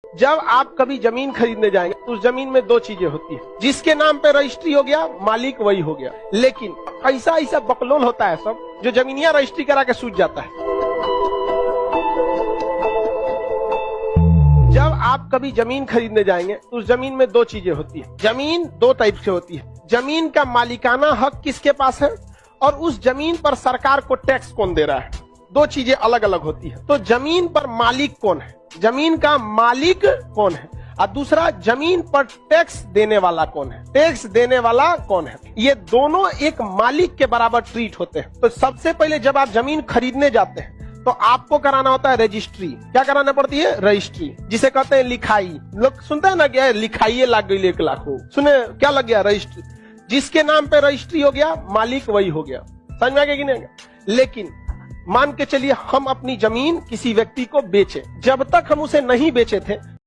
जब आप कभी जमीन खरीदने जाएंगे तो उस जमीन में दो चीजें होती है, जिसके नाम पे रजिस्ट्री हो गया मालिक वही हो गया। लेकिन ऐसा ऐसा बकलोल होता है सब जो जमीनिया रजिस्ट्री करा के सूझ जाता है। जब आप कभी जमीन खरीदने जाएंगे तो उस जमीन में दो चीजें होती है। जमीन दो टाइप से होती है, जमीन का मालिकाना हक किसके पास है और उस जमीन पर सरकार को टैक्स कौन दे रहा है, दो चीजें अलग अलग होती है। तो जमीन पर मालिक कौन है, जमीन का मालिक कौन है, और दूसरा जमीन पर टैक्स देने वाला कौन है, टैक्स देने वाला कौन है। ये दोनों एक मालिक के बराबर ट्रीट होते हैं। तो सबसे पहले जब आप जमीन खरीदने जाते हैं तो आपको कराना होता है रजिस्ट्री। क्या कराना पड़ती है? रजिस्ट्री, जिसे कहते हैं लिखाई। लोग सुनते हैं ना क्या लिखाई लग गई 1 लाख हो, सुने क्या लग गया? रजिस्ट्री। जिसके नाम पे रजिस्ट्री हो गया मालिक वही हो गया। समझ में आ गया कि नहीं? लेकिन मान के चलिए हम अपनी जमीन किसी व्यक्ति को बेचे, जब तक हम उसे नहीं बेचे थे